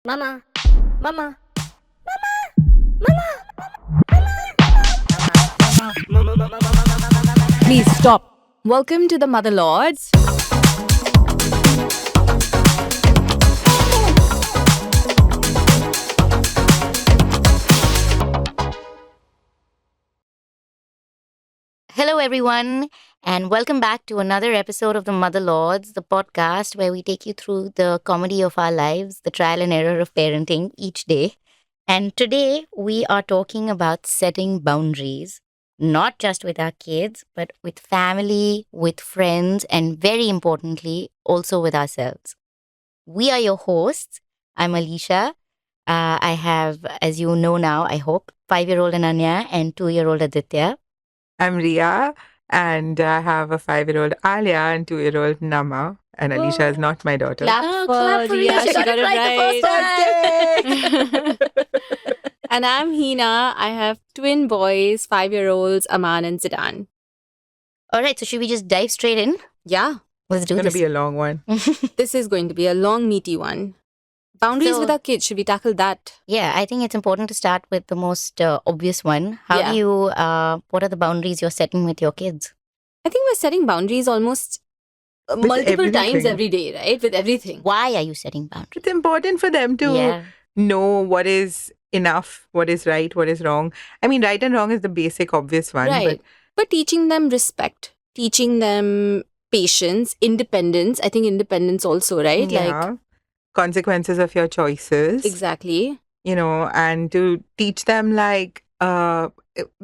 Mama, mama, Please stop. Welcome to the Motherlords. Hello, everyone, and welcome back to another episode of the Motherlords, the podcast where we take you through the comedy of our lives, the trial and error of parenting each day. And today we are talking about setting boundaries, not just with our kids, but with family, with friends, and very importantly, also with ourselves. We are your hosts. I'm Alicia. I have, as you know now, I hope, 5-year-old Ananya and 2-year-old Aditya. I'm Ria, and I have a 5-year-old Alia and 2-year-old Nama. And Alicia is not my daughter. Clap Clap for for Ria. Ria. She got it right the first right. And I'm Hina. I have twin boys, 5-year-olds, Aman and Zidane. All right, so should we just dive straight in? Yeah, Let's do It's going to this. be a long one. this is going to be a long, meaty one. Boundaries So- with our kids. Should we tackle that? Yeah, I think it's important to start with the most obvious one. How Yeah. do you, what are the boundaries you're setting with your kids? I think we're setting boundaries almost With multiple times everything. every day, right? With everything. Why are you setting boundaries? It's important for them to Yeah. know what is enough, what is right, what is wrong. I mean, right and wrong is the basic, obvious one. Right. But teaching them respect, teaching them patience, independence. I think independence also, right? But yeah, consequences of your choices. Exactly. And to teach them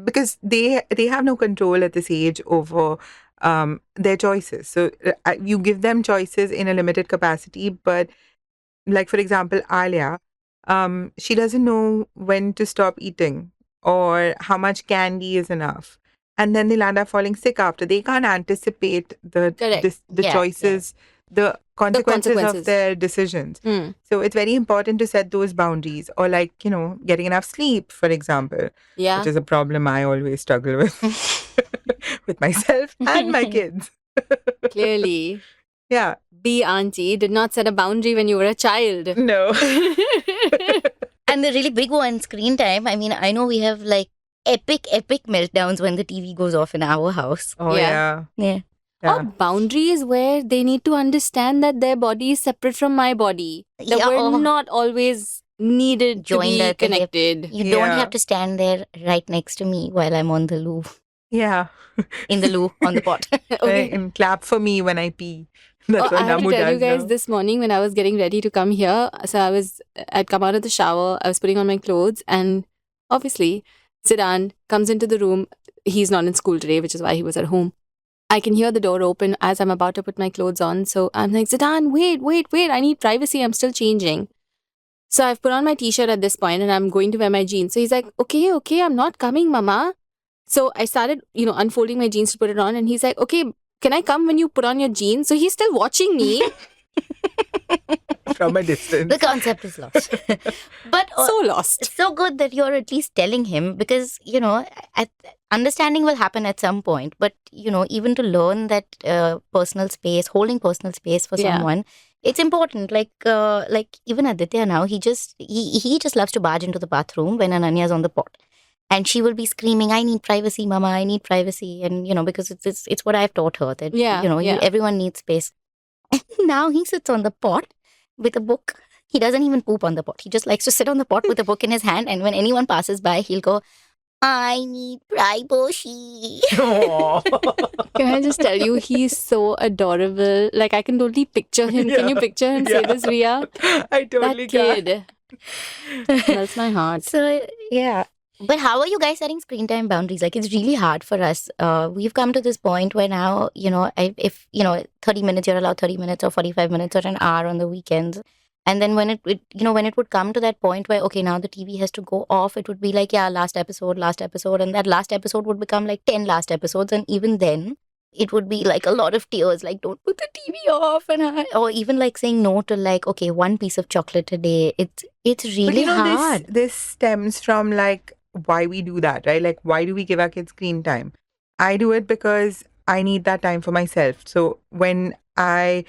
because they have no control at this age over their choices. So you give them choices in a limited capacity, but like for example, Alia, she doesn't know when to stop eating or how much candy is enough. And then they'll end up falling sick after. They can't anticipate the Correct. Yeah, choices, the consequences of consequences. their decisions. Hmm. So it's very important to set those boundaries, or getting enough sleep, for example, Yeah. which is a problem I always struggle with with myself and my kids. Clearly. Yeah, Be auntie did not set a boundary when you were a child. no. And the really big one, screen time. I mean, I know we have like epic meltdowns when the TV goes off in our house. Oh Yeah. yeah. Yeah. Or boundaries where they need to understand that their body is separate from my body. That Yeah, we're or- not always needed to Joined be at the hip. connected. You don't Yeah. have to stand there right next to me while I'm on the loo, Yeah. in the loo, on the pot. Okay. And clap for me when I pee. That's Oh, what I have to Namu tell you does guys now. this morning when I was getting ready to come here. So I'd come out of the shower, I was putting on my clothes, and obviously, Zidane comes into the room. He's not in school today, which is why he was at home. I can hear the door open as I'm about to put my clothes on. So I'm like, Zidane, wait. I need privacy. I'm still changing. So I've put on my t-shirt at this point and I'm going to wear my jeans. So he's like, okay, I'm not coming, mama. So I started, unfolding my jeans to put it on. And he's like, okay, can I come when you put on your jeans? So he's still watching me. From a distance. The concept is lost. But So lost. it's so good that you're at least telling him because, understanding will happen at some point. But, even to learn that personal space, holding personal space for Yeah. someone, it's important. Like even Aditya now, he just loves to barge into the bathroom when Ananya's on the pot. And she will be screaming, I need privacy, mama, I need privacy. And, because it's what I've taught her that, Yeah, yeah. everyone needs space. And now he sits on the pot with a book. He doesn't even poop on the pot. He just likes to sit on the pot with a book in his hand. And when anyone passes by, he'll go, I need privacy. Aw. Can I just tell you, he's so adorable. Like, I can totally picture him. Can you Yeah. picture him say Yeah. this, Ria? I totally That can. kid. Melts my heart. So, yeah. But how are you guys setting screen time boundaries? Like, it's really hard for us. We've come to this point where now, if 30 minutes, you're allowed 30 minutes or 45 minutes or an hour on the weekends. And then when when it would come to that point where, okay, now the TV has to go off, it would be like, yeah, last episode. And that last episode would become like 10 last episodes. And even then, it would be like a lot of tears, like, don't put the TV off. Or even like saying no to like, okay, one piece of chocolate a day. It's really hard. This stems from why we do that, right? Like, why do we give our kids screen time? I do it because I need that time for myself. So when Alia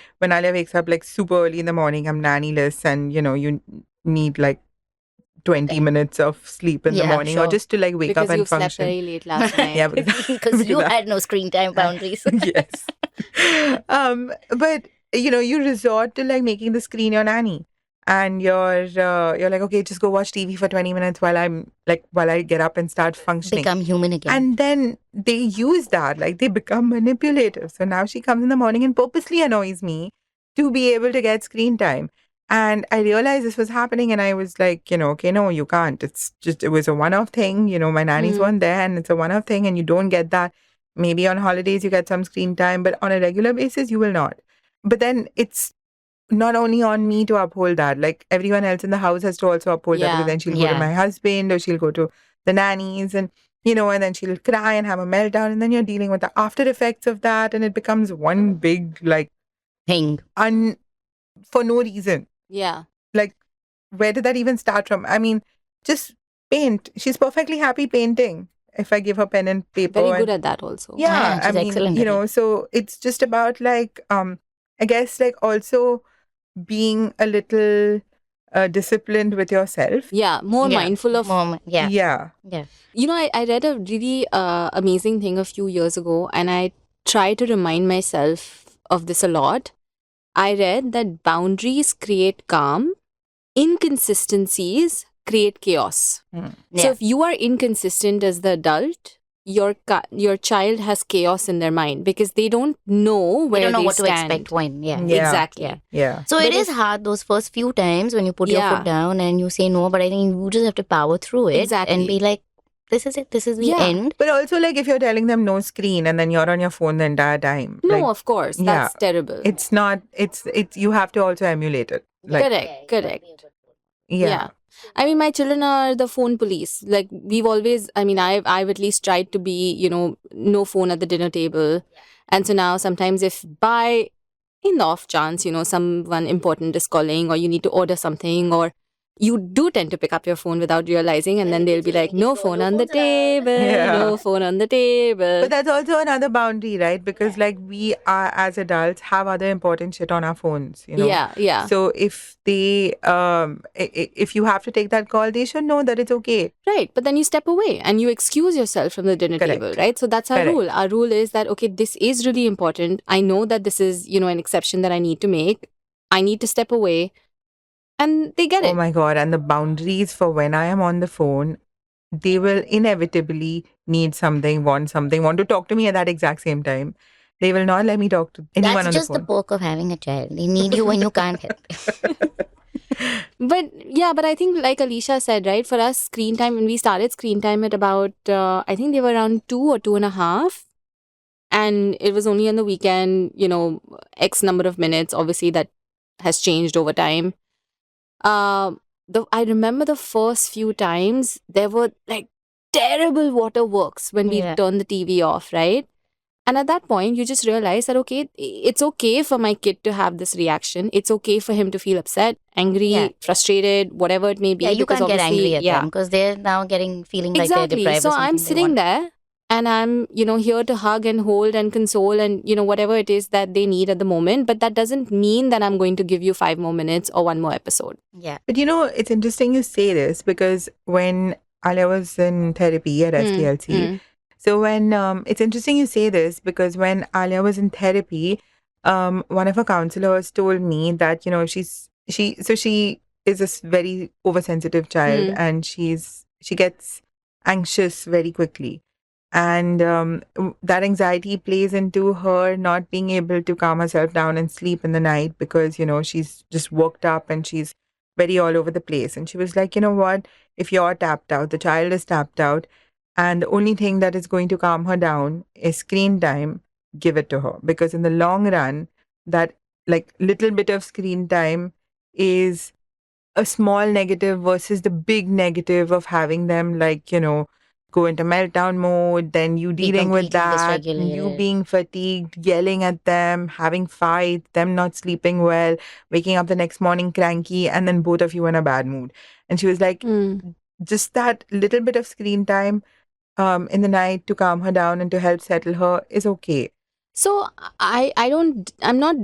wakes up like super early in the morning, I'm nannyless, and you need like 20 Time. minutes of sleep in the Yeah, morning, or sure. just to like wake Because up you and slept function. very late last night. Yeah, because Because you because had no screen time boundaries. yes. But you resort to like making the screen your nanny, and you're like, okay, just go watch TV for 20 minutes while I get up and start functioning. Become human again. And then they use that, like they become manipulative. So now she comes in the morning and purposely annoys me to be able to get screen time. And I realized this was happening, and I was like, okay, no, you can't. It was a one-off thing. My nannies weren't there, and it's a one-off thing, and you don't get that. Maybe on holidays you get some screen time, but on a regular basis you will not. But then it's not only on me to uphold that, like everyone else in the house has to also uphold that, because then she'll go to Yeah. my husband, or she'll go to the nannies, and and then she'll cry and have a meltdown, and then you're dealing with the after effects of that, and it becomes one big like Thing. for no reason. Yeah. Like, where did that even start from? I mean, just paint. She's perfectly happy painting if I give her pen and paper. Very and good at that also. yeah, she's I mean, excellent at it. so it's just about like, I guess like also being a little disciplined with yourself. Yeah, more Yeah. mindful of. Yeah. Yeah. I read a really amazing thing a few years ago, and I try to remind myself of this a lot. I read that boundaries create calm, inconsistencies create chaos. So Yeah. if you are inconsistent as the adult, your child has chaos in their mind because they don't know where We don't know they what stand. to expect when. Yeah. Yeah. Exactly. Yeah. Yeah. So But it is if- hard those first few times when you put your Yeah. foot down and you say no, but I think you just have to power through it Exactly. and be like, this is it. This is the Yeah. end. But also, like, if you're telling them no screen and then you're on your phone the entire time, No, like, of course, yeah, that's terrible. it's not, it's, you have to also emulate it. Like, Correct. yeah. I mean, my children are the phone police. Like we've always, I mean, I've at least tried to be, no phone at the dinner table. And so now sometimes if by in the off chance, someone important is calling or you need to order something or you do tend to pick up your phone without realizing and then they'll be like, no phone on the table, Yeah. no phone on the table. But that's also another boundary, right? Because, like, we are, as adults, have other important shit on our phones, Yeah. So if they, if you have to take that call, they should know that it's okay. Right. But then you step away and you excuse yourself from the dinner Correct. table, right? So that's our Correct. rule. Our rule is that, okay, this is really important. I know that this is, an exception that I need to make. I need to step away. And they get Oh it. my God. And the boundaries for when I am on the phone, they will inevitably need something, want to talk to me at that exact same time. They will not let me talk to anyone That's on just the the phone. perk of having a child. They need you when you can't help it. But I think like Alicia said, right, for us, screen time, when we started screen time at about, I think they were around 2 or 2.5. And it was only on the weekend, X number of minutes. Obviously, that has changed over time. I remember the first few times there were like terrible waterworks when we Yeah. turned the TV off, right? And at that point, you just realize that, okay, it's okay for my kid to have this reaction. It's okay for him to feel upset, angry, Yeah. frustrated, whatever it may be. Yeah, you because can't get obviously- angry at them because they're now feeling like they're Exactly. deprived So of something I'm they sitting want. there and I'm, here to hug and hold and console and, whatever it is that they need at the moment. But that doesn't mean that I'm going to give you 5 more minutes or 1 more episode. Yeah. But it's interesting you say this, because when Alia was in therapy at STLC, so when it's interesting you say this, because when Alia was in therapy, one of her counselors told me that she is a very oversensitive child, and she gets anxious very quickly, and that anxiety plays into her not being able to calm herself down and sleep in the night, because she's just worked up and she's very all over the place. And she was like, you know what, if you're tapped out, the child is tapped out, and the only thing that is going to calm her down is screen time, give it to her. Because in the long run, that like little bit of screen time is a small negative versus the big negative of having them go into meltdown mode, then you dealing with completely that, you dysregulated. being fatigued, yelling at them, having fights, them not sleeping well, waking up the next morning cranky, and then both of you in a bad mood. And she was like, just that little bit of screen time in the night to calm her down and to help settle her is okay. So I'm not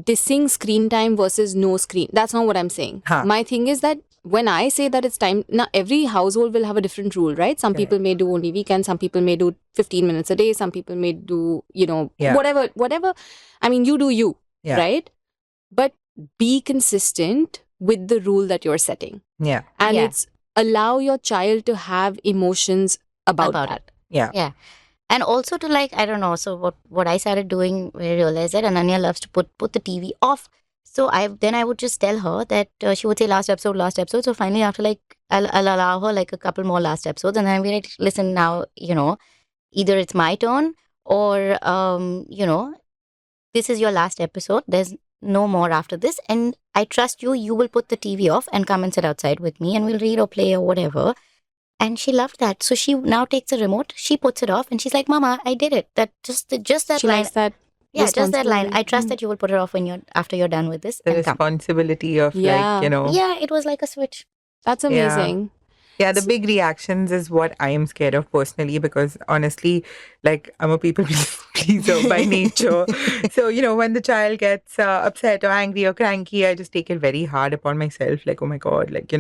dissing screen time versus no screen. That's not what I'm saying. Huh. My thing is that when I say that it's time, now every household will have a different rule, right? Some Correct. people may do only weekends, some people may do 15 minutes a day, some people may do, Yeah. whatever. I mean, you do you, Yeah. right? But be consistent with the rule that you're setting. Yeah. And Yeah. it's allow your child to have emotions about that. it. Yeah. Yeah. And also to like, I don't know. So what I started doing, when I realized that Ananya loves to put the TV off. So I would just tell her that she would say last episode, last episode. So finally, after like I'll allow her like a couple more last episodes, and then I'll be like, listen now, either it's my turn or this is your last episode. There's no more after this, and I trust you. You will put the TV off and come and sit outside with me, and we'll read or play or whatever. And she loved that. So she now takes the remote, she puts it off, and she's like, Mama, I did it. That just that She line. likes that. Yeah, just that line. responsibility. I trust that you will put it off when after you're done with this The and come. responsibility of Yeah. Yeah, it was like a switch. That's amazing. Yeah, the big reactions is what I am scared of personally, because honestly, like, I'm a people pleaser by nature. So, when the child gets upset or angry or cranky, I just take it very hard upon myself. Like, oh my God, like,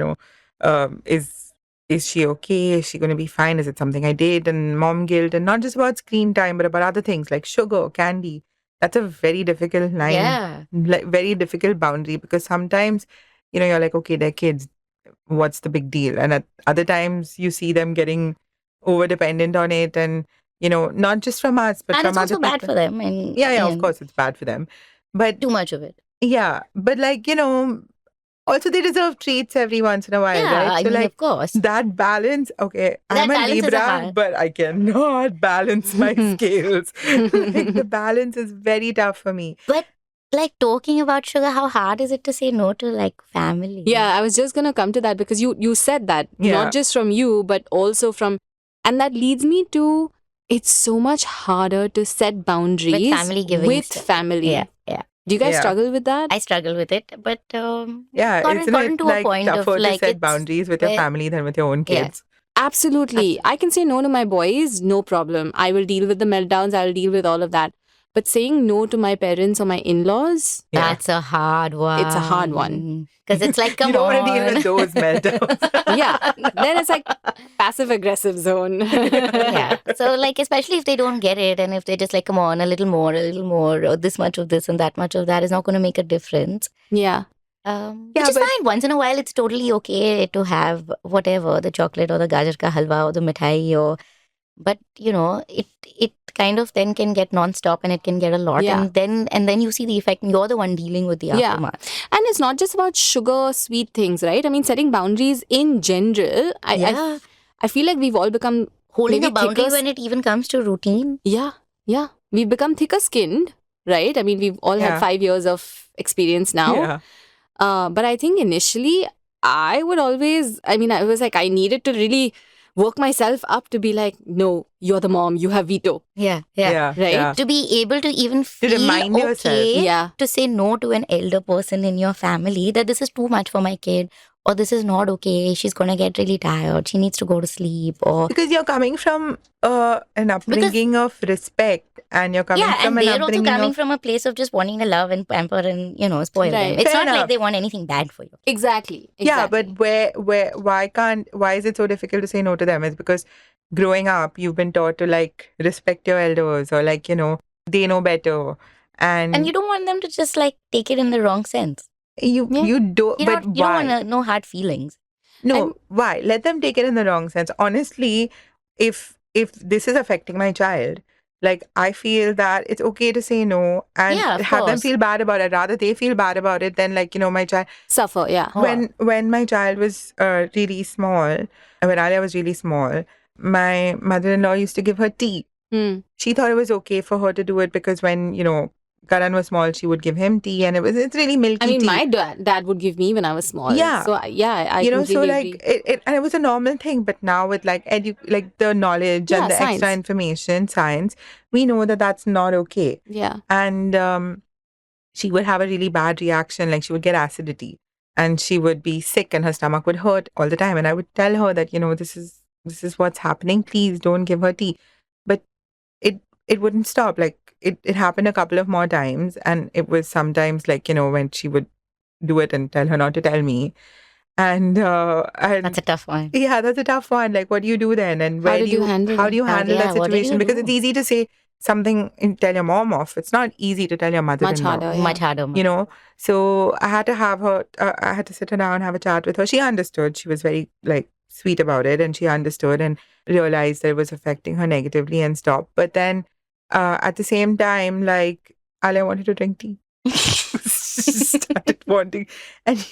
is she okay? Is she going to be fine? Is it something I did? And mom guilt, and not just about screen time, but about other things like sugar, candy. That's a very difficult line. Yeah. Like, very difficult boundary, because sometimes, you're like, okay, they're kids. What's the big deal? And at other times you see them getting over dependent on it, and not just from us but And from it's other also bad people. for them. And Yeah, of course it's bad for them, but too much of it. yeah, but like, also they deserve treats every once in a while, Yeah, right? I So mean, like, of course. that balance, okay, That I'm a balance is a Libra, hard- but I cannot balance my scales. Like, the balance is very tough for me. But like talking about sugar, how hard is it to say no to like family? Yeah, I was just gonna come to that because you said that Yeah. not just from you but also from, and that leads me to, it's so much harder to set boundaries With family giving with stuff. family. Yeah, yeah. Do you guys Yeah. struggle with that? I struggle with it, but Yeah, gotten isn't it to a like point tougher of to like set it's boundaries with your where- family than with your own Yeah. kids? Absolutely. I can say no to my boys, no problem. I will deal with the meltdowns, I'll deal with all of that. But saying no to my parents or my in-laws, Yeah. That's a hard one. It's a hard one. Because it's like, come You don't on. want to deal with those meltdowns. yeah, then it's like passive aggressive zone. Yeah. So like, especially if they don't get it, and if they just like, come on, a little more, or this much of this and that much of that is not going to make a difference. Yeah. Yeah, Which is but- fine. Once in a while, it's totally okay to have whatever, the chocolate or the gajar ka halwa or the mithai, but it kind of then can get non-stop and it can get a lot. Yeah. And then you see the effect. You're the one dealing with the Yeah. aftermath. And it's not just about sugar, sweet things, right? I mean, setting boundaries in general, I feel like we've all become Holding maybe a boundary thicker- when it even comes to routine. Yeah. We've become thicker skinned, right? I mean, we've all Yeah. had 5 years of experience now. Yeah. But I think initially, I was like, I needed to really work myself up to be like, no, you're the mom, you have veto, Yeah. Yeah. right? Yeah. To be able to even feel remind yourself. okay Yeah. to say no to an elder person in your family, that this is too much for my kid, or this is not okay, she's going to get really tired, she needs to go to sleep, or Because you're coming from an upbringing of respect, and you're coming yeah, from and an they're also upbringing coming of from a place of just wanting to love and pamper and spoil Right. them. It's Fair not like enough. they want anything bad for you. Exactly. Yeah, but why is it so difficult to say no to them? It's because growing up you've been taught to like respect your elders, or like they know better, And you don't want them to just like take it in the wrong sense. you Yeah. you don't. You But don't why? want no hard feelings. No, why? Let them take it in the wrong sense. Honestly, if this is affecting my child, like, I feel that it's okay to say no and Yeah, of have them course. feel bad about it. Rather they feel bad about it than like, my child. Suffer, yeah. When my child was really small, when Alia was really small, my mother-in-law used to give her tea. Hmm. She thought it was okay for her to do it because when, Karan was small, she would give him tea, and it's really milky I mean, tea. my dad would give me when I was small. Yeah. So, I so completely like agree. it and it was a normal thing, but now with like like the knowledge Yeah, and the science. extra information, science, we know that that's not okay. Yeah. And she would have a really bad reaction, like she would get acidity, and she would be sick, and her stomach would hurt all the time. And I would tell her that this is what's happening. Please don't give her tea. But it wouldn't stop. Like it happened a couple of more times, and it was sometimes like when she would do it and tell her not to tell me. And That's a tough one. yeah, that's a tough one. Like, what do you do then? And How did you handle how it? do you handle that What did situation? you Because do? it's easy to say something and tell your mom off. It's not easy to tell your Much mother-in-law. harder. Much Yeah. harder. You know, so I had to have her. I had to sit her down, have a chat with her. She understood. She was very like sweet about it, and she understood and realized that it was affecting her negatively and stopped. But then, at the same time, like Alia wanted to drink tea. She started wanting, and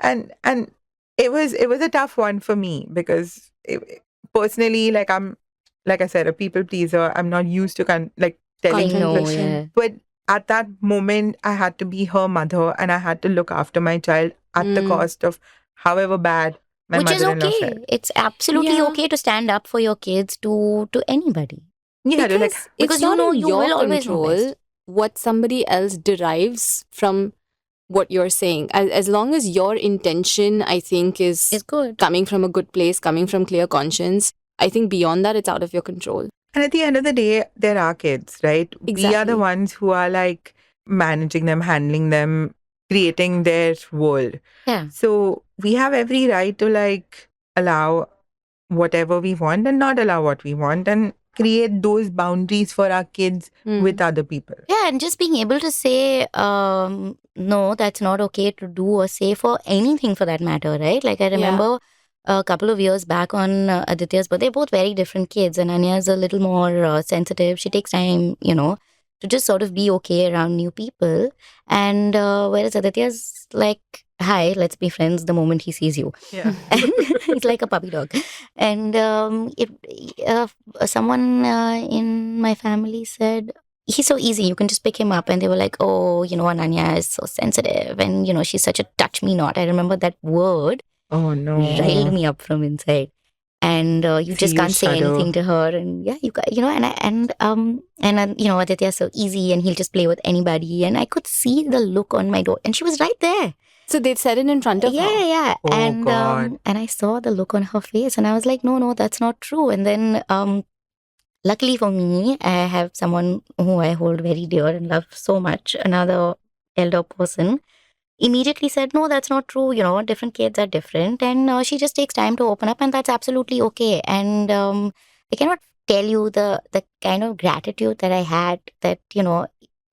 and it was a tough one for me because personally, like I'm, like I said, a people pleaser. I'm not used to like telling Saying no, people, yeah. but at that moment, I had to be her mother and I had to look after my child at the cost of however bad my Which is mother-in-law okay. felt. It's absolutely Yeah. okay to stand up for your kids to anybody. Yeah, they're like, Because because it's you not know in you your will always know control best. what somebody else derives from what you're saying. As long as your intention, I think, It's is good. coming from a good place, coming from clear conscience, I think beyond that, it's out of your control. and at the end of the day, there are kids, right? We are the Exactly. ones who are like managing them, handling them, creating their world. Yeah. So we have every right to like allow whatever we want and not allow what we want and create those boundaries for our kids with other people. Yeah, and just being able to say, no, that's not okay to do or say for anything for that matter, right? Like, I remember a couple of years back on Aditya's birthday, both very different kids, and Anya's a little more sensitive. She takes time, to just sort of be okay around new people. And whereas Aditya's like, hi, let's be friends the moment he sees you. Yeah. He's like a puppy dog. And someone in my family said, he's so easy. You can just pick him up. And they were like, oh, Ananya is so sensitive. And, she's such a touch me not. I remember that word Oh no. riled me up from inside. And you See, just you can't say shudder. anything to her. And yeah, Aditya's so easy and he'll just play with anybody. And I could see the look on my door. And she was right there. So they'd said it in front of her. Yeah. Oh, and God. and I saw the look on her face and I was like, no, that's not true. And then luckily for me, I have someone who I hold very dear and love so much, another elder person, immediately said, no, that's not true. Different kids are different. And she just takes time to open up and that's absolutely okay. And I cannot tell you the kind of gratitude that I had that,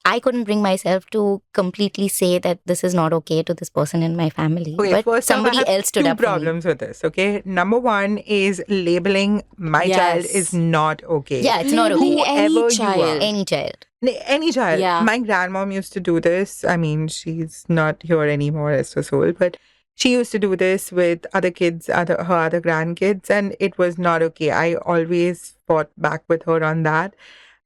I couldn't bring myself to completely say that this is not okay to this person in my family. Okay, but first off, I somebody have else stood two up for me. problems with this. Okay, number one is labeling my child Yes. is not okay. Yeah, it's not Labeling okay. Whoever any you are. child. Any child. Any child. Yeah. My grandmom used to do this. I mean, she's not here anymore, rest her soul, but she used to do this with other kids, her other grandkids, and it was not okay. I always fought back with her on that.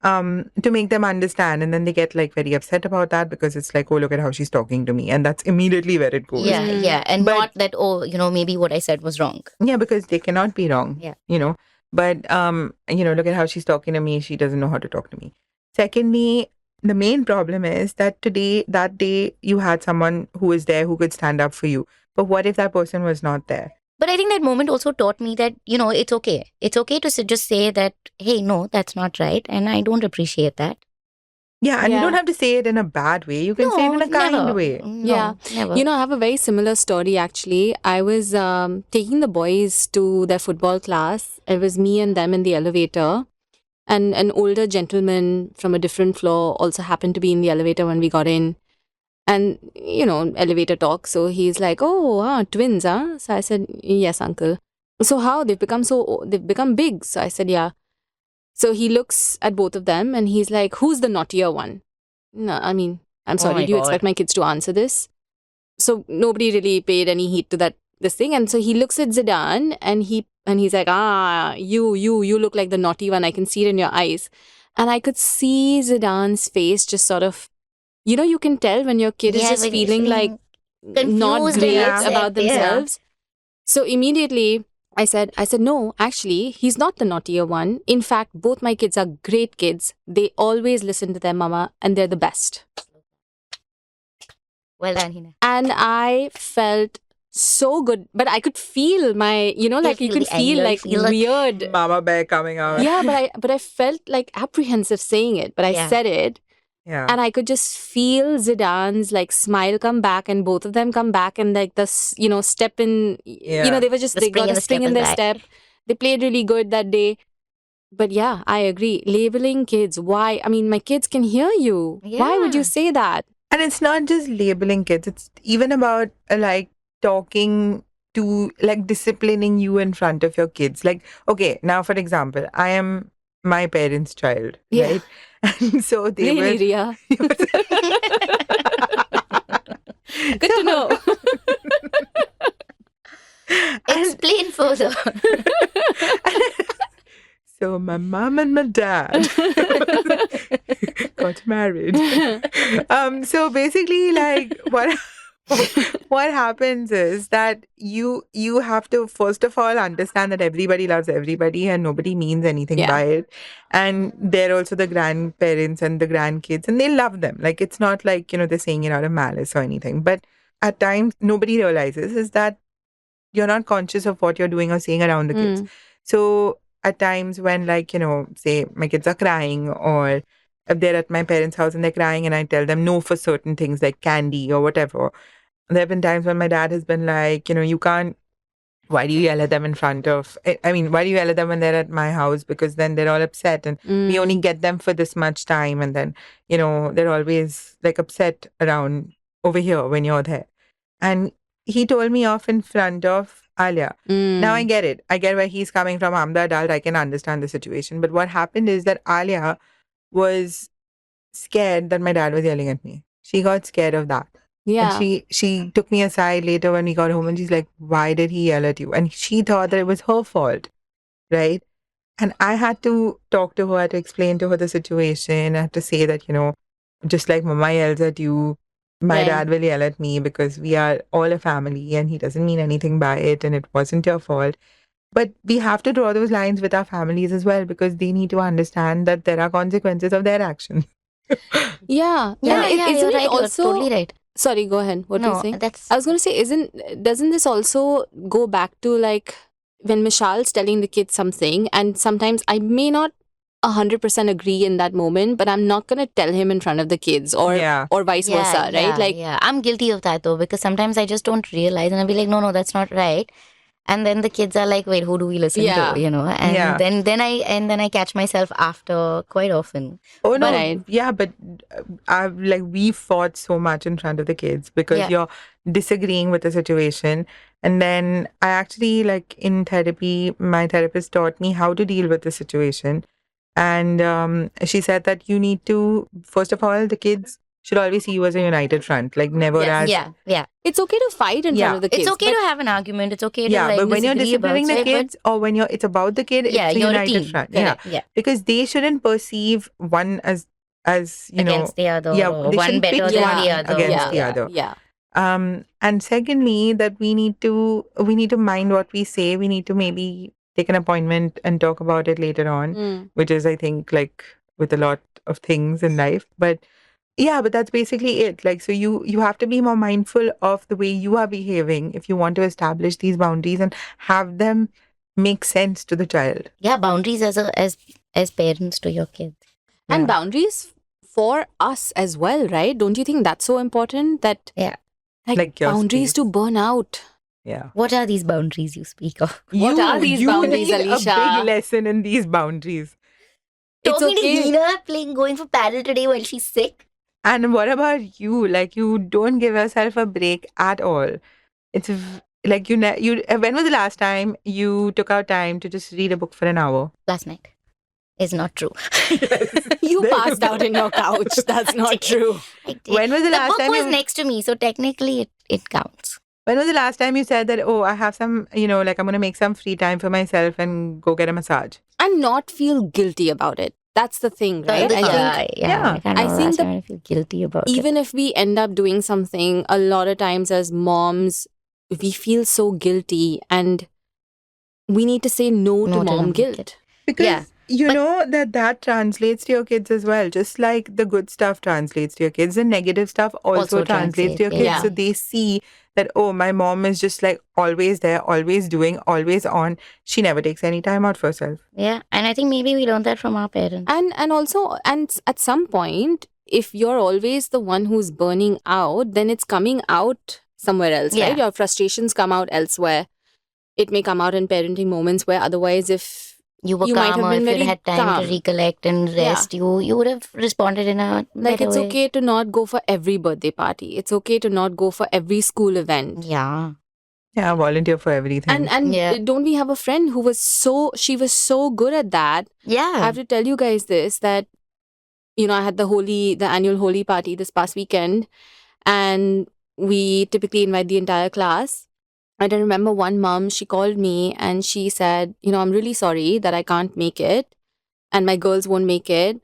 To make them understand, and then they get like very upset about that because it's like, oh, look at how she's talking to me, and that's immediately where it goes. Yeah. And But- not that, maybe what I said was wrong. Yeah, because they cannot be wrong. Yeah. But look at how she's talking to me. She doesn't know how to talk to me. Secondly, the main problem is that that day, you had someone who was there who could stand up for you. But what if that person was not there? But I think that moment also taught me that, it's okay. It's okay to just say that, hey, no, that's not right. And I don't appreciate that. Yeah, and you Yeah. don't have to say it in a bad way. You can no, say it in a kind never. way. No, Yeah. never. I have a very similar story actually. I was taking the boys to their football class. It was me and them in the elevator. And an older gentleman from a different floor also happened to be in the elevator when we got in. And, elevator talk. So he's like, oh, twins, huh? So I said, yes, uncle. So how? They've become big. So I said, yeah. So he looks at both of them and he's like, who's the naughtier one? No, I mean, I'm Oh sorry, my do you God. expect my kids to answer this? So nobody really paid any heed to this thing. And so he looks at Zidane and he's like, you look like the naughty one. I can see it in your eyes. And I could see Zidane's face just sort of, you can tell when your kid is Yeah, just when you're feeling like not confused and great upset, about yeah. themselves. So immediately I said, no, actually, he's not the naughtier one. In fact, both my kids are great kids. They always listen to their mama and they're the best. Well done, Hina. And I felt so good, but I could feel my, like you feel can the feel anger, like feel like- weird. Mama bear coming out. Yeah, but I felt like apprehensive saying it, but I Yeah. said it. Yeah. And I could just feel Zidane's like smile come back, and both of them come back, and like this, step in, Yeah. they were just, The they spring got in a the spring step in is their back. step. They played really good that day. But yeah, I agree. Labeling kids, why? I mean, my kids can hear you. Why would you Yeah. say that? And it's not just labeling kids, it's even about like talking to, like disciplining you in front of your kids. Like, okay, now for example, I am my parents' child, Yeah. right? And so they Really, were. Ria? Good to know. And Explain further. so my mom and my dad got married. So basically, like what happens is that you have to first of all understand that everybody loves everybody and nobody means anything Yeah. by it. And they're also the grandparents and the grandkids and they love them. Like it's not like, they're saying it out of malice or anything. But at times nobody realizes is that you're not conscious of what you're doing or saying around the kids. So at times when, like, say my kids are crying, or if they're at my parents' house and they're crying and I tell them no for certain things like candy or whatever, there have been times when my dad has been like, you can't, why do you yell at them in front of, I mean, why do you yell at them when they're at my house? Because then they're all upset and we only get them for this much time. And then, they're always like upset around over here when you're there. And he told me off in front of Alia. Now I get it. I get where he's coming from. I'm the adult. I can understand the situation. But what happened is that Alia was scared that my dad was yelling at me. She got scared of that. Yeah. And she took me aside later when we got home and she's like, why did he yell at you? And she thought that it was her fault, right? And I had to talk to her, I had to explain to her the situation. I had to say that, just like mama yells at you, my Right. dad will yell at me because we are all a family and he doesn't mean anything by it and it wasn't your fault. But we have to draw those lines with our families as well because they need to understand that there are consequences of their actions. Yeah. Yeah, And yeah, isn't you're it right. also, You're totally right. sorry, go ahead. What were you No, saying? that's I was going to say, doesn't this also go back to like when Mishal's telling the kids something, and sometimes I may not 100% agree in that moment, but I'm not going to tell him in front of the kids, or Yeah. or vice versa, right? Like, yeah. I'm guilty of that though, because sometimes I just don't realize and I'll be like, no, that's not right. And then the kids are like, wait, who do we listen Yeah. to? And Yeah. then I catch myself after quite often. Oh no, Right. yeah, but we fought so much in front of the kids because Yeah. you're disagreeing with the situation. And then I actually, like in therapy, my therapist taught me how to deal with the situation. And she said that you need to, first of all, the kids should always see you as a united front, like never Yes. as Yeah. It's okay to fight in Yeah. front of the kids. It's okay but to have an argument. It's okay to yeah, like but when you're disagree about disciplining the stuff, but kids or when it's about the kid, yeah, it's a you're a united team. front. Correct. Yeah, Yeah. because they shouldn't perceive one as Against the other, yeah, or they one shouldn't better pitch than one the other. against yeah, the other. yeah. And secondly, that we need to mind what we say. We need to maybe take an appointment and talk about it later on, which is, I think, like with a lot of things in life. But yeah, but that's basically it. Like, so you have to be more mindful of the way you are behaving if you want to establish these boundaries and have them make sense to the child. Yeah, boundaries as parents to your kids. And Yeah. boundaries for us as well, right? Don't you think that's so important? That Yeah. like your boundaries to space. burn out. Yeah. What are these boundaries you speak of? What are these you boundaries, need Alicia? A big lesson in these boundaries. It's Talking to okay. Hina going for paddle today while she's sick. And what about you? Like, you don't give yourself a break at all. It's like when was the last time you took out time to just read a book for an hour? Last night. Is not true. You There you passed out go. in your couch. That's not true. I did. When was the last book time was you- next to me, so technically it counts. When was the last time you said that, oh, I have some, like I'm going to make some free time for myself and go get a massage? And not feel guilty about it. That's the thing, right? So, I think yeah. I, can't I remember think last the- time I feel guilty about it. even if we end up doing something, a lot of times as moms, we feel so guilty, and we need to say no to No to mom mom guilt. guilt. Because Yeah, you but- know that translates to your kids as well. Just like the good stuff translates to your kids, the negative stuff also Also translates to your kids. translates, So they see that, oh, my mom is just like always there, always doing, always on. She never takes any time out for herself. Yeah, and I think maybe we learned that from our parents. And also, and at some point, if you're always the one who's burning out, then it's coming out somewhere else, Yeah. right? Your frustrations come out elsewhere. It may come out in parenting moments where otherwise, if You were you might have calmer, been if you'd very had time calm. to recollect and Yeah. rest, you would have responded in a Like, better it's way. okay to not go for every birthday party. It's okay to not go for every school event. Yeah. Yeah, volunteer for everything. And Yeah. don't we have a friend who was she was so good at that? I Yeah. have to tell you guys this, that, I had the annual Holi party this past weekend, and we typically invite the entire class. And I remember one mom, she called me and she said, I'm really sorry that I can't make it and my girls won't make it.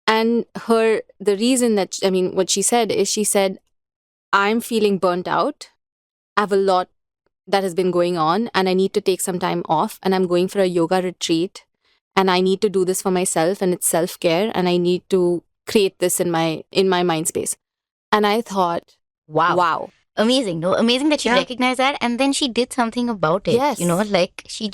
And the reason that, what she said is, she said, I'm feeling burnt out. I have a lot that has been going on and I need to take some time off, and I'm going for a yoga retreat, and I need to do this for myself, and it's self-care, and I need to create this in my mind space. And I thought, wow. Amazing. No, amazing that she Yeah. recognized that, and then she did something about it. Yes. Like she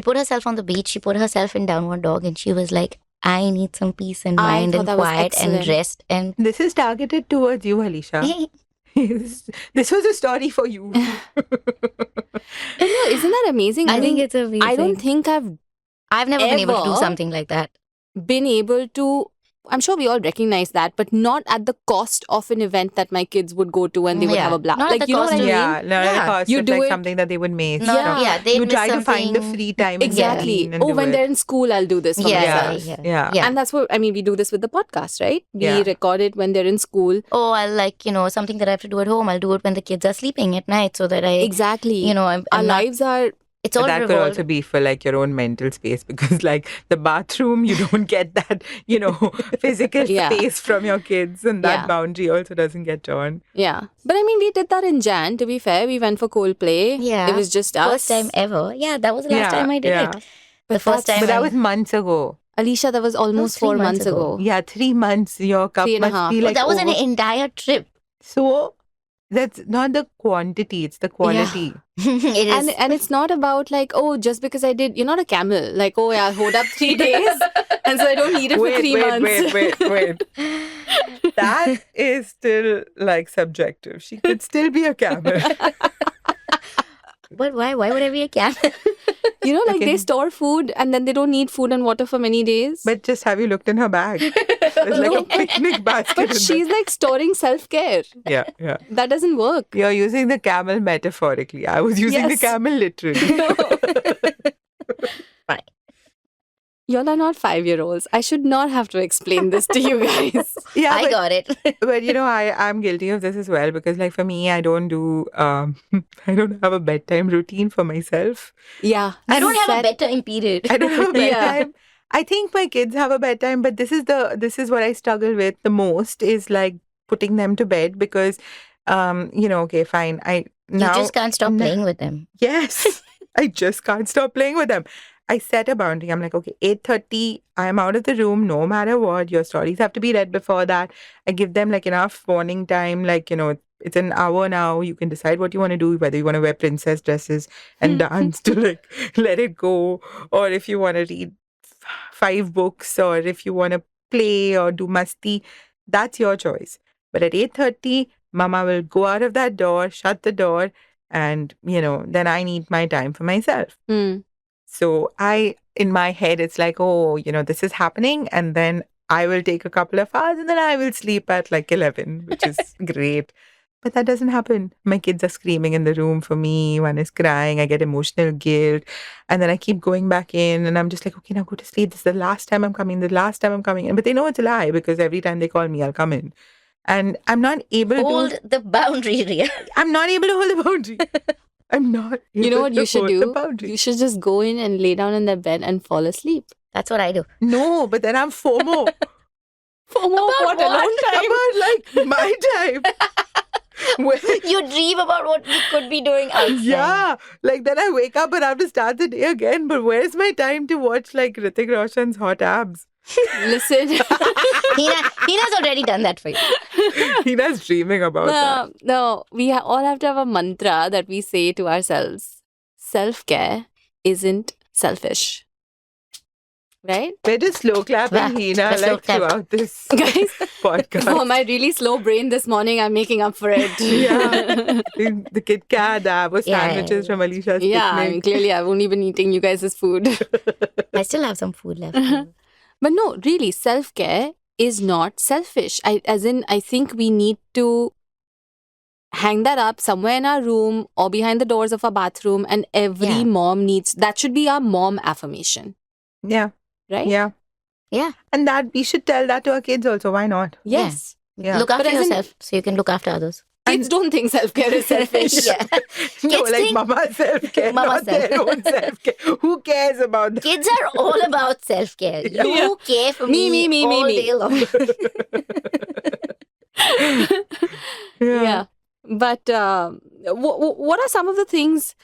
put herself on the beach, she put herself in downward dog, and she was like, I need some peace and I mind thought and that was quiet and excellent. rest. And This is targeted towards you, Alisha. This was a story for you. But no, isn't that amazing? I think it's amazing. I don't think I've never been able to do ever something like that. been able to. I'm sure we all recognize that, but not at the cost of an event that my kids would go to and they would Yeah. have a blast. Not at Like, the you know what cost I of- mean? Yeah, no, Yeah. the cost You of do like it- something that they would miss. No, So Yeah, they'd you miss try to find the something. free time Exactly. in between and Oh, do when it. they're in school, I'll do this for Yeah, myself. Yeah. yeah. And that's what, we do this with the podcast, right? We Yeah. record it when they're in school. Oh, I'll something that I have to do at home. I'll do it when the kids are sleeping at night, so that Exactly. I'm Our not. lives are. It's But all that could revolved. also be for like your own mental space, because like the bathroom, you don't get that, physical Yeah. space from your kids, and that Yeah. boundary also doesn't get drawn. Yeah. But we did that in Jan, to be fair. We went for Coldplay. Yeah. It was just us. First time ever. Yeah, that was the last Yeah, time I did yeah. it. But The first that's- time But that I- was months ago. Alicia, that was almost 3 4 months months ago. ago. Yeah, 3 months. Your cup 3.5. must be Oh, like that was an over- entire trip. So that's not the quantity; it's the quality. It is. And it's not about like, oh, just because I did, you're not a camel. Like, oh, yeah, I'll hold up 3 days and so I don't need it for 3 months. Wait. That is still like subjective. She could still be a camel. But why? Why would I be a camel? Like Okay. they store food and then they don't need food and water for many days. But just have you looked in her bag? There's like a picnic basket. But in she's like storing self-care. there. Yeah. That doesn't work. You're using the camel metaphorically. I was using the Yes. camel literally. Y'all are not 5-year-olds. I should not have to explain this to you guys. Yeah, I got it. but I'm guilty of this as well, because like for me, I don't do I don't have a bedtime routine for myself. Yeah. I don't have a Set- bedtime period. I don't have a Yeah. bedtime. I think my kids have a bedtime, but this is what I struggle with the most, is like putting them to bed, because okay, fine. You just can't stop playing with them. Yes. I just can't stop playing with them. I set a boundary. I'm like, okay, 8:30, I'm out of the room no matter what. Your stories have to be read before that. I give them like enough warning time, like, it's an hour now. You can decide what you want to do, whether you want to wear princess dresses and dance to like let it go, or if you want to read 5 books, or if you want to play or do masti. That's your choice. But at 8:30, mama will go out of that door, shut the door, and then I need my time for myself. Hmm. So in my head, it's like, oh, this is happening, and then I will take a couple of hours, and then I will sleep at like 11, which is great. But that doesn't happen. My kids are screaming in the room for me. One is crying. I get emotional guilt. And then I keep going back in, and I'm just like, okay, now go to sleep. This is the last time I'm coming. The last time I'm coming in. But they know it's a lie, because every time they call me, I'll come in. And I'm not able Hold to. the boundary, Ria. I'm not able to hold the boundary. I'm not able You know what to you should hold the do? boundary. You should just go in and lay down in their bed and fall asleep. That's what I do. No, but then I'm FOMO. For more About what? alone time. About like my time. Where- You dream about what you could be doing outside. yeah, like then I wake up and I have to start the day again. But where's my time to watch like Hrithik Roshan's hot abs? Listen. Hina's already done that for you. Hina's dreaming about that. No, we all have to have a mantra that we say to ourselves. Self-care isn't selfish. right? We're just slow clapping Wow. Hina We're slow like clap. throughout this Guys, podcast. for my really slow brain this morning, I'm making up for it. Yeah. The Kit Kat, the Avo Yeah, sandwiches from Alicia's Yeah, I mean, picnic. clearly I've only been eating you guys' food. I still have some food left. though. But no, really, self-care is not selfish. I think we need to hang that up somewhere in our room or behind the doors of our bathroom, and every Yeah. mom needs, that should be our mom affirmation, Yeah. right? Yeah. Yeah. And that we should tell that to our kids also. Why not? Yes. Yeah. Look after But as in- yourself so you can look after others. Kids don't think self-care is selfish. Yeah. No, Kids like think mama's self-care, Mama not their own self-care. Who cares about that? kids are all about self-care. Yeah. You care for Me, me, all me. day long. Yeah. But what are some of the things?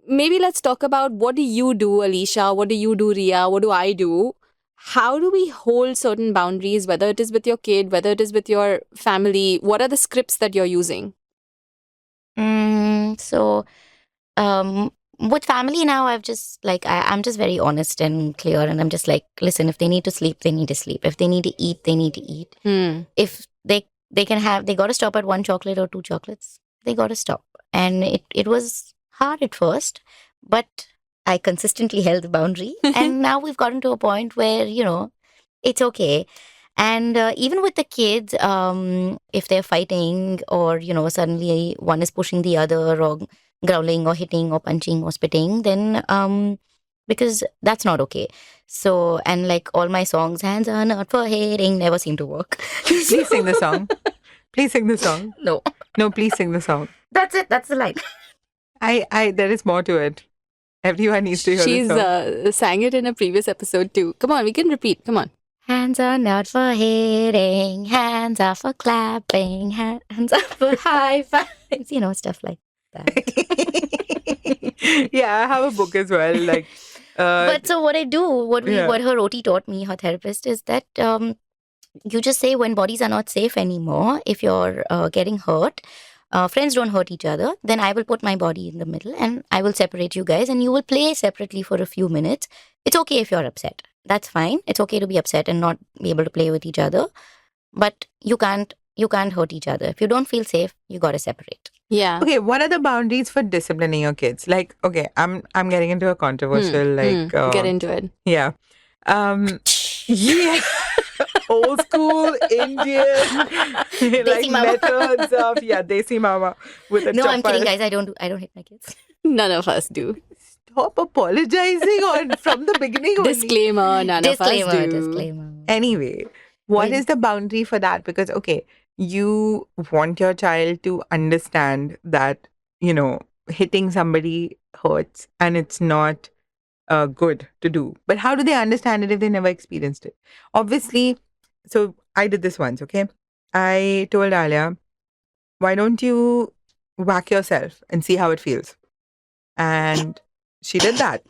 Maybe let's talk about, what do you do, Alicia? What do you do, Ria? What do I do? How do we hold certain boundaries, whether it is with your kid, whether it is with your family? What are the scripts that you're using? So, with family now, I've just like I'm just very honest and clear, and I'm just like, listen, if they need to sleep, they need to sleep. If they need to eat, they need to eat. If they can have, they got to stop at 1 chocolate or 2 chocolates. They got to stop, and it was hard at first, but I consistently held the boundary, and now we've gotten to a point where it's okay. And even with the kids, if they're fighting or, suddenly one is pushing the other or growling or hitting or punching or spitting, then because that's not okay. So, and like all my songs, hands are not for hating, never seem to work. Please sing the song. Please sing the song. No, No, please sing the song. that's it. That's the line. There is more to it. Everyone needs to hear She's the song. sang it in a previous episode too. Come on, we can repeat. Come on. Hands are not for hitting, hands are for clapping, hands are for high fives, stuff like that. Yeah, I have a book as well. Like, But so what I do, what her OT taught me, her therapist, is that you just say when bodies are not safe anymore, if you're getting hurt, friends don't hurt each other, then I will put my body in the middle and I will separate you guys and you will play separately for a few minutes. It's okay if you're upset. That's fine. It's okay to be upset and not be able to play with each other. But you can't hurt each other. If you don't feel safe, you gotta separate. Yeah. okay, what are the boundaries for disciplining your kids? Like, okay, I'm getting into a controversial Get into it. yeah. Yeah. Old school Indian like mama. methods of Desi mama with a No, I'm chopper. kidding, guys. I don't hit my kids. None of us do. Stop apologizing on from the beginning only. Disclaimer, none of us do. Disclaimer. Anyway, what Wait. is the boundary for that? Because, okay, you want your child to understand that, hitting somebody hurts and it's not good to do. But how do they understand it if they never experienced it? Obviously, so I did this once, okay? I told Alia, why don't you whack yourself and see how it feels? And she did that.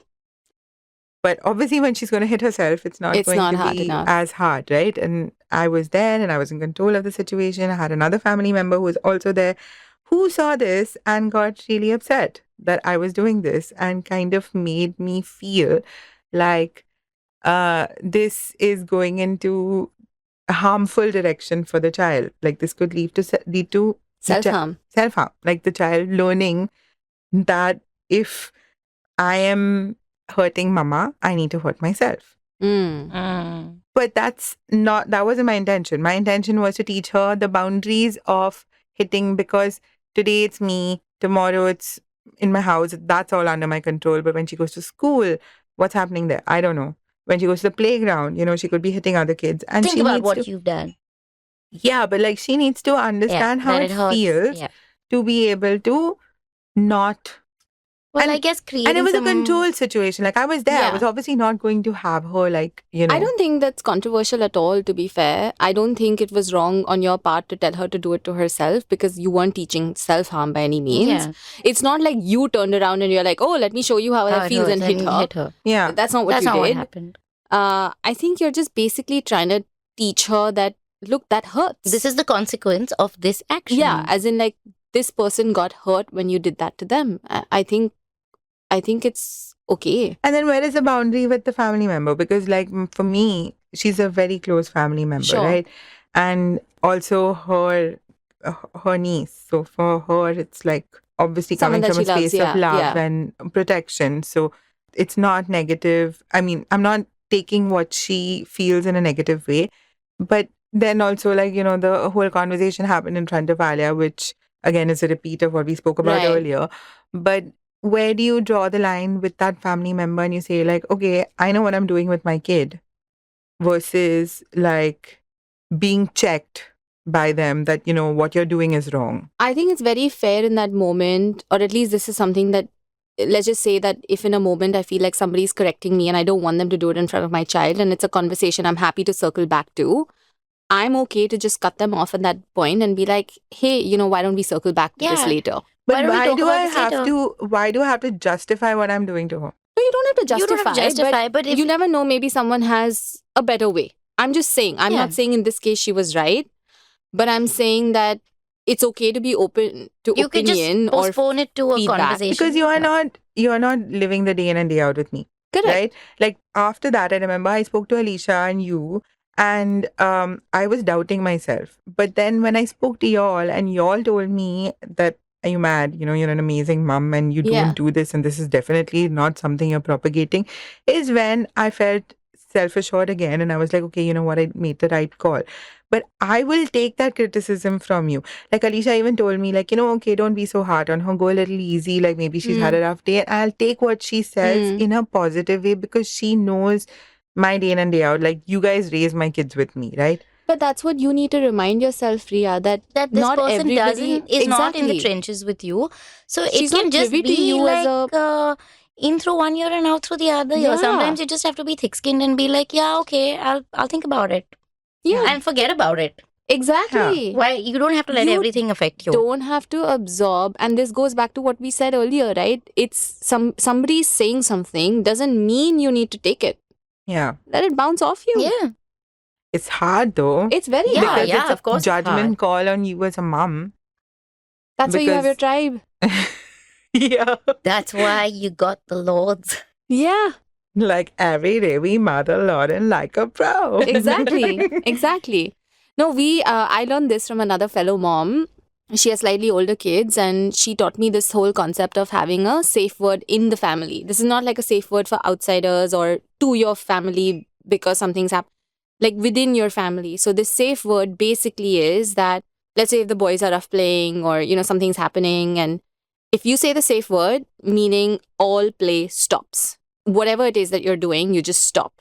But obviously, when she's going to hit herself, it's not going to hard be enough. as hard, right? And I was there and I was in control of the situation. I had another family member who was also there who saw this and got really upset that I was doing this and kind of made me feel like this is going into a harmful direction for the child. Like this could lead to Self-harm. self-harm. Like the child learning that if I am hurting mama, I need to hurt myself. But that wasn't my intention. My intention was to teach her the boundaries of hitting, because today it's me, tomorrow it's in my house, that's all under my control. But when she goes to school, what's happening there? I don't know. When she goes to the playground, she could be hitting other kids. And Think she about needs what to, you've done. yeah, but like she needs to understand how that it hurts. feels Yeah. to be able to not. Well, And- I guess creating And it was some... a controlled situation. Like I was there. I Yeah. was obviously not going to have her like, I don't think that's controversial at all, to be fair. I don't think it was wrong on your part to tell her to do it to herself, because you weren't teaching self-harm by any means. Yeah. It's not like you turned around and you're like, oh, let me show you how How that it feels, hurts and hit her. Yeah. That's not what That's you not did. what happened. I think you're just basically trying to teach her that, look, that hurts. This is the consequence of this action. Yeah, as in like this person got hurt when you did that to them. I think I think it's okay. And then where is the boundary with the family member? Because like for me, she's a very close family member, Sure. right? And also her niece. So for her, it's like obviously Someone coming that from a she loves, space of yeah, love yeah. and protection. So it's not negative. I mean, I'm not taking what she feels in a negative way. But then also, like, the whole conversation happened in front of Alia, which again is a repeat of what we spoke about Right. earlier. But where do you draw the line with that family member and you say, like, okay, I know what I'm doing with my kid versus like being checked by them that, what you're doing is wrong? I think it's very fair in that moment, or at least this is something that, let's just say that if in a moment I feel like somebody's correcting me and I don't want them to do it in front of my child, and it's a conversation I'm happy to circle back to, I'm okay to just cut them off at that point and be like, hey, why don't we circle back to this Yeah. later? Why But don't we why talk do about I this have later? to why do I have to justify what I'm doing to her? No, you don't have to You don't justify, have to justify, but if you never know, maybe someone has a better way. I'm just saying, I'm Yeah. not saying in this case she was right, but I'm saying that it's okay to be open to you could just opinion or postpone it to a feedback. conversation. Because you are Yeah. not living the day in and day out with me. correct. Right? Like after that, I remember I spoke to Alicia and you, and I was doubting myself. But then when I spoke to y'all and y'all told me that, are you mad? You're an amazing mom and you Yeah. don't do this and this is definitely not something you're propagating, is when I felt self-assured again and I was like, okay, you know what, I made the right call. But I will take that criticism from you. Like Alicia even told me, like, okay, don't be so hard on her, go a little easy, like maybe she's had a rough day. And I'll take what she says in a positive way because she knows my day in and day out. Like, you guys raise my kids with me, right? But that's what you need to remind yourself, Ria, that That this not person everybody is not in the exactly. trenches with you. So She's it can not just privy to be you as like in through one ear and out through the other ear. Yeah. Sometimes you just have to be thick-skinned and be like, yeah, okay, I'll think about it. Yeah. And forget about it. Exactly. Why you don't have to let You everything affect you. Don't have to absorb, and this goes back to what we said earlier, right? It's somebody saying something doesn't mean you need to take it. Yeah. Let it bounce off you. Yeah. It's hard though. It's very Yeah, hard. because yeah, it's a of course it's judgment hard. call on you as a mom. That's why you have your tribe. Yeah. That's why you got the Lords. Yeah, Like every day we mother Lord and like a pro. exactly. Exactly. No, I learned this from another fellow mom. She has slightly older kids, and she taught me this whole concept of having a safe word in the family. This is not like a safe word for outsiders or to your family because something's happened, like within your family. So this safe word basically is that, let's say if the boys are off playing or, something's happening, and if you say the safe word, meaning all play stops. Whatever it is that you're doing, you just stop.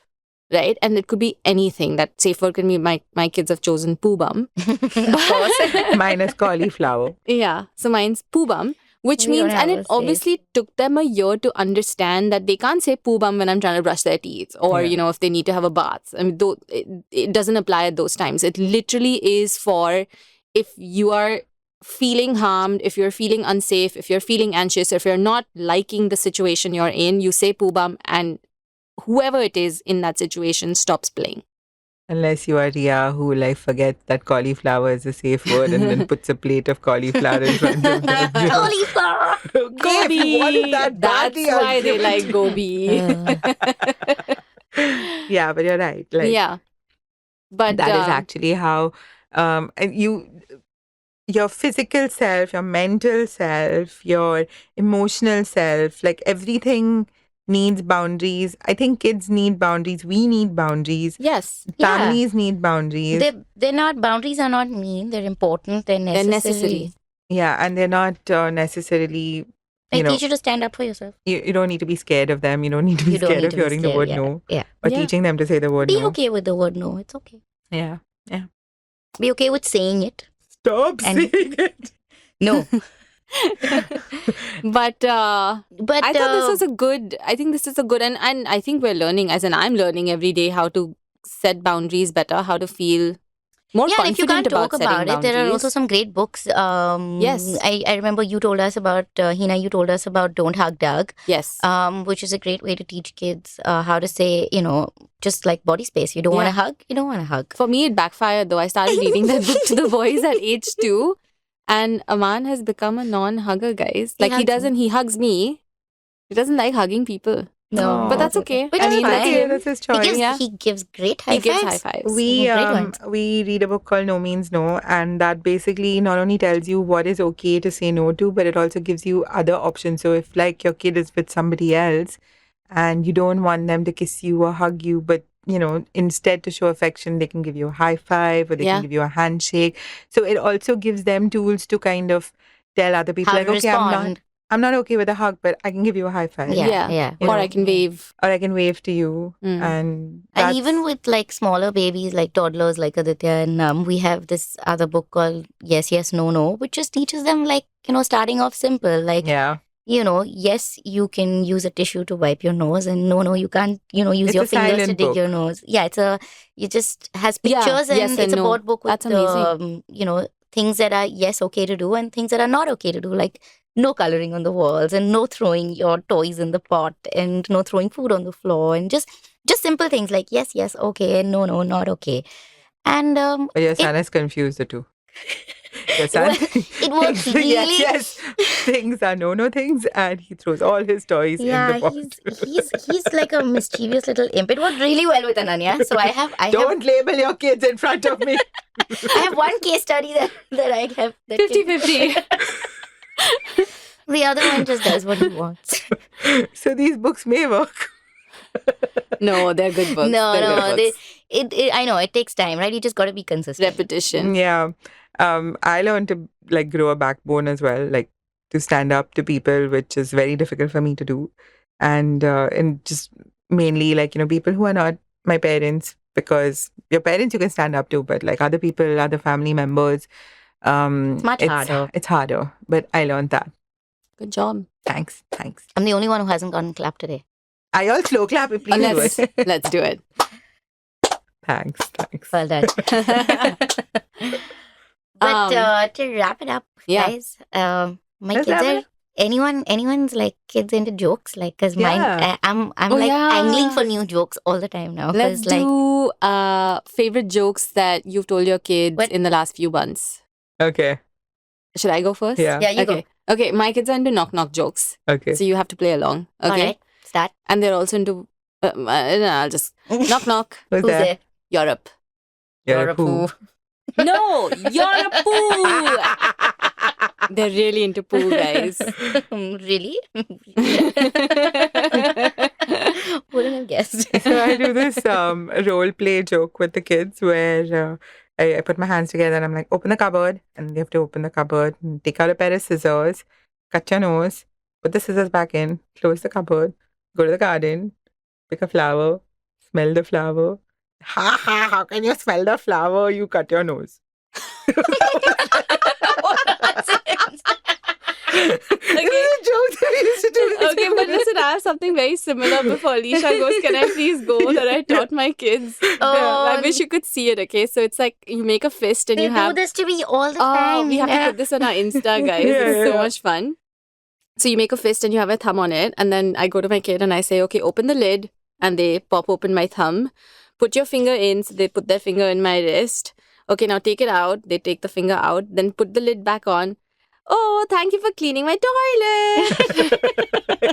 Right? And it could be anything. That safe word can be my kids have chosen poo bum. Of course. Minus cauliflower. Yeah. So mine's poo bum, which We don't means, and have it a safe. obviously took them a year to understand that they can't say poo bum when I'm trying to brush their teeth or, Yeah. if they need to have a bath. I mean, it doesn't apply at those times. It literally is for if you are feeling harmed, if you're feeling unsafe, if you're feeling anxious, if you're not liking the situation you're in, you say poo bum and whoever it is in that situation stops playing. Unless you are Ria, who like forgets that cauliflower is a safe word and then puts a plate of cauliflower in front of them. Cauliflower. Okay, if you wanted that That's badly, I'll why they give it like to gobi. you. Yeah, but you're right. Like, Yeah. But that is actually how and your physical self, your mental self, your emotional self, like everything needs boundaries. I think kids need boundaries. We need boundaries. yes, Yeah. Families need boundaries. They're not, boundaries are not mean. They're important. They're they're necessary. necessary. Yeah, and they're not necessarily, They you know, teach you to stand up for yourself. you don't need to be scared of them. You don't need to be You don't scared need of to be hearing the scared, word yeah. no Yeah. or Yeah. teaching them to say the word Be no. okay with the word no. It's okay. Yeah. Be okay with saying it. Stop And- saying it. No. But But I thought this was a good, I think this is a good, and I think we're learning, as in I'm learning every day how to set boundaries better, how to feel more yeah, and if you confident can't talk about setting about it, there are also boundaries. some great books. Yes. I remember you told us about, Hina, you told us about Don't Hug Doug, Yes. which is a great way to teach kids how to say, just like body space. You don't want to Yeah. hug, you don't want to hug. For me, it backfired though. I started reading that book to the boys at age 2. And Aman has become a non-hugger, guys. Like he hugs doesn't, he hugs me, He doesn't like hugging people. No. But that's okay. Which I is mean, fine. that's okay, him. that's his He choice. gives Yeah. he gives great high He gives fives. high fives. Great ones. We read a book called No Means No, and that basically not only tells you what is okay to say no to, but it also gives you other options. So if like your kid is with somebody else and you don't want them to kiss you or hug you, but instead to show affection, they can give you a high five or they Yeah. can give you a handshake. So it also gives them tools to kind of tell other people How like, to okay, respond. I'm not okay with a hug, but I can give you a high five. Yeah. You Or know, I can wave. Or I can wave to you. Mm. And And even that's- with like smaller babies, like toddlers, like Aditya and we have this other book called Yes, Yes, No, No, which just teaches them like, starting off simple. Like, yeah. yes, you can use a tissue to wipe your nose, and no, you can't, use It's your a fingers to silent dig book. your nose. Yeah, it just has Yeah, pictures yes and and it's a no. board book with, That's amazing. things that are, yes, okay to do and things that are not okay to do, like no coloring on the walls and no throwing your toys in the pot and no throwing food on the floor and just simple things like yes, yes, okay, and no, no, not okay. And But your it, son is confused too. Your son, it works it's the yes, really. yes things are no things, and he throws all his toys in Yeah, the pot. he's like a mischievous little imp. It worked really well with Ananya. So I have Don't label your kids in front of me. I have one case study that I have that 50-50. the other one just does what he wants. So these books may work. No, they're good books. No, They're good no, books. I know it takes time, right? You just got to be consistent. Repetition. Yeah. I learned to like grow a backbone as well, like to stand up to people, which is very difficult for me to do. And just mainly like, people who are not my parents, because your parents you can stand up to, but like other people, other family members, It's much harder. It's harder, but I learned that. Good job. Thanks. I'm the only one who hasn't gotten clapped today. I all slow clap it, please do Let's it. let's do it. Thanks. Well done. But to wrap it up, Yeah. guys, my Let's kids wrap it are up. anyone's like kids into jokes, like because mine, Yeah. I'm Oh, like yeah. angling for new jokes all the time now. Let's 'cause, like, do favorite jokes that you've told your kids What? in the last few months. Okay. Should I go first? Yeah. Yeah, you Okay. Okay, my kids are into knock knock jokes. Okay. So you have to play along. All Okay. right, start. And they're also into I'll just knock knock. Who's Who's there? there? Europe. You're a poo. No, you're a poo. They're really into poo, guys. Really? Wouldn't have guessed. So I do this role play joke with the kids where I put my hands together and I'm like, open the cupboard, and they have to open the cupboard and take out a pair of scissors, cut your nose, put the scissors back in, close the cupboard, go to the garden, pick a flower, smell the flower. Ha ha! How can you smell the flower? You cut your nose. This is a joke that we used to do. Okay, but listen, I have something very similar before Alicia goes. Can I please go? That I taught my kids. Oh, I wish you could see it, okay? So it's like you make a fist and they you have. do this to me all the Oh, time. we have to put this on our Insta, guys. Yeah, It's so yeah. much fun. So you make a fist and you have a thumb on it. And then I go to my kid and I say, okay, open the lid. And they pop open my thumb. Put your finger in. So they put their finger in my wrist. Okay, now take it out. They take the finger out. Then put the lid back on. Oh, thank you for cleaning my toilet.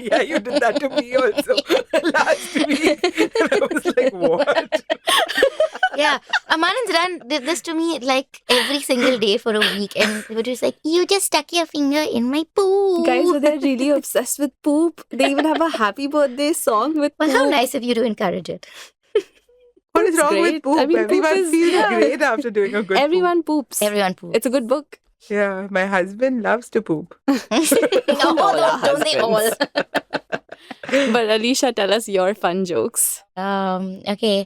Yeah, you did that to me also last week. And I was like, what? Yeah, Aman and Zidan did this to me like every single day for a week, and they were just like, "You just stuck your finger in my poo." Guys, so they're really obsessed with poop. They even have a happy birthday song with Well, poop. how nice of you to encourage it. What is Poop's wrong with great. poop? I mean, poop Everyone is- feels yeah. great after doing a good Everyone poops. Everyone poops. It's a good book. poop. Yeah, my husband loves to poop. No, All our don't they all? husbands. But Alicia, tell us your fun jokes. Okay.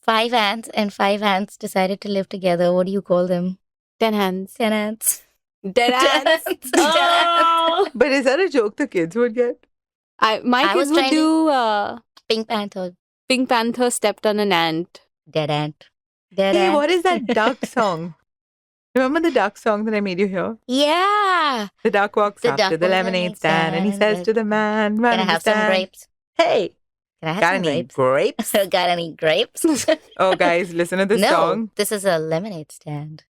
5 ants and 5 ants decided to live together. What do you call them? 10 hands. 10 ants. Dead ants. Oh. But is that a joke the kids would get? My I was kids would trying to- do Pink Panther. Pink Panther stepped on an ant. Dead ant. Dead Hey, ant. what is that duck song? Remember the duck song that I made you hear? Yeah. The duck walks The up duck to the walks lemonade stand and he says to the man, Can I have some grapes? Hey, Can I have got some any grapes? grapes? Got any grapes? Oh, guys, listen to this No, song. this is a lemonade stand.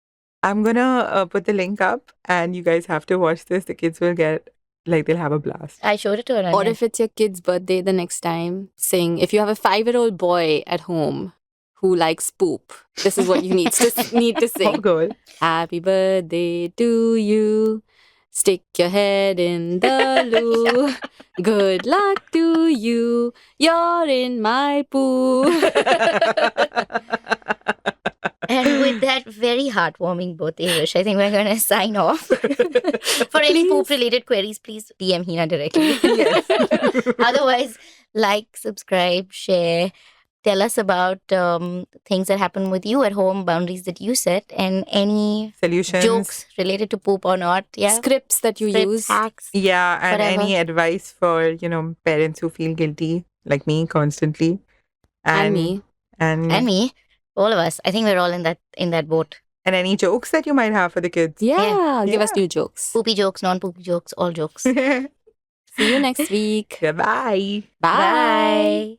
I'm gonna put the link up and you guys have to watch this. The kids will get like they'll have a blast. I showed it to her. Or if it's your kid's birthday the next time, sing. If you have a 5-year-old boy at home who likes poop, this is what you need to Oh, sing. girl. Happy birthday to you. Stick your head in the loo. Good luck to you. You're in my poo. And with that very heartwarming birthday wish, I think we're going to sign off. For any poop-related queries, please DM Hina directly. Yes. Otherwise, like, subscribe, share. Tell us about things that happen with you at home, boundaries that you set, and any Solutions. jokes related to poop or not. Yeah. Scripts that you Scripts, use. hacks. Yeah, and Whatever. any advice for, parents who feel guilty, like me, constantly. And me. And me. All of us. I think we're all in that boat. And any jokes that you might have for the kids. Yeah, give us Yeah. new jokes. Poopy jokes, non-poopy jokes, all jokes. See you next week. Goodbye. Bye. Bye.